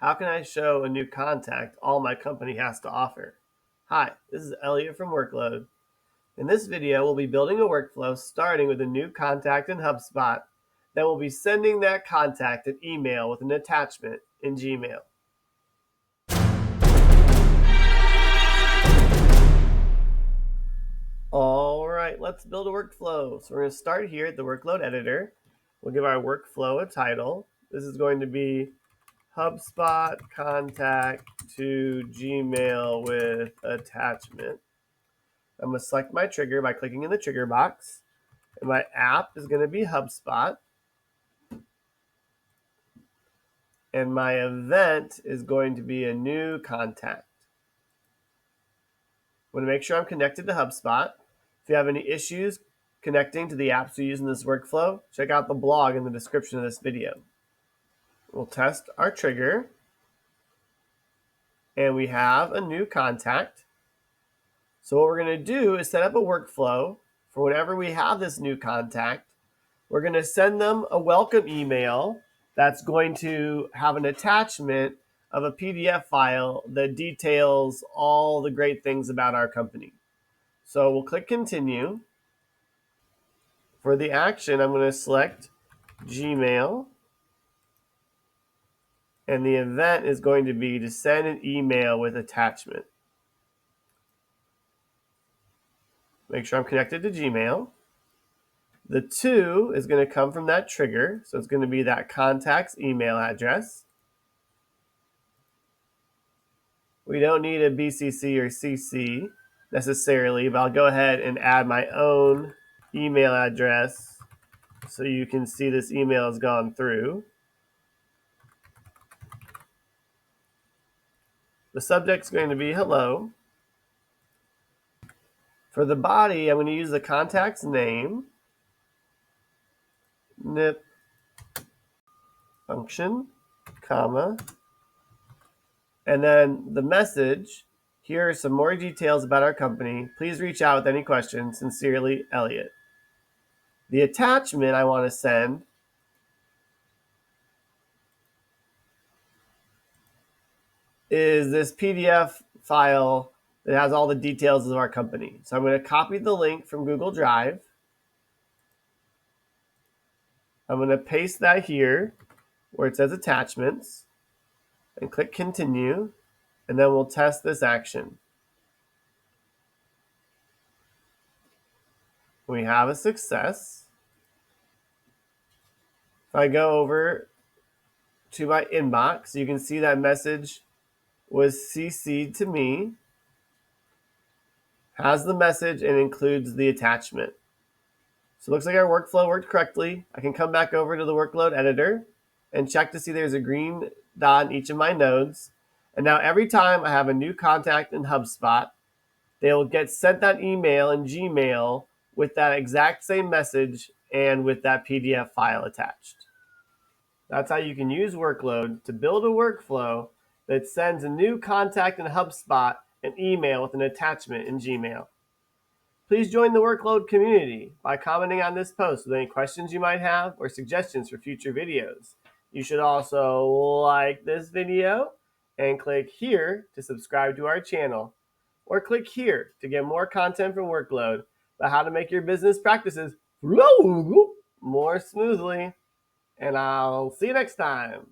How can I show a new contact all my company has to offer? Hi, this is Elliot from Workload. In this video, we'll be building a workflow starting with a new contact in HubSpot. Then we'll be sending that contact an email with an attachment in Gmail. All right, let's build a workflow. So we're going to start here at the workload editor. We'll give our workflow a title. This is going to be HubSpot contact to Gmail with attachment. I'm going to select my trigger by clicking in the trigger box. And my app is going to be HubSpot. And my event is going to be a new contact. I'm going to make sure I'm connected to HubSpot. If you have any issues connecting to the apps we use in this workflow, check out the blog in the description of this video. We'll test our trigger. And we have a new contact. So what we're going to do is set up a workflow for whenever we have this new contact. We're going to send them a welcome email that's going to have an attachment of a PDF file that details all the great things about our company. So we'll click continue. For the action, I'm going to select Gmail. And the event is going to be to send an email with attachment. Make sure I'm connected to Gmail. The to is going to come from that trigger. So it's going to be that contact's email address. We don't need a BCC or CC necessarily, but I'll go ahead and add my own email address so you can see this email has gone through. The subject's going to be hello. For the body, I'm going to use the contact's name, NIP function, comma, and then the message. Here are some more details about our company. Please reach out with any questions. Sincerely, Elliot. The attachment I want to send is this PDF file that has all the details of our company. So I'm going to copy the link from Google Drive. I'm going to paste that here where it says attachments and click continue, and then we'll test this action. We have a success. If I go over to my inbox, you can see that message was CC'd to me, has the message, and includes the attachment. So it looks like our workflow worked correctly. I can come back over to the workload editor and check to see there's a green dot in each of my nodes. And now every time I have a new contact in HubSpot, they will get sent that email in Gmail with that exact same message and with that PDF file attached. That's how you can use Workload to build a workflow that sends a new contact in HubSpot an email with an attachment in Gmail. Please join the Workload community by commenting on this post with any questions you might have or suggestions for future videos. You should also like this video and click here to subscribe to our channel, or click here to get more content from Workload about how to make your business practices flow more smoothly. And I'll see you next time.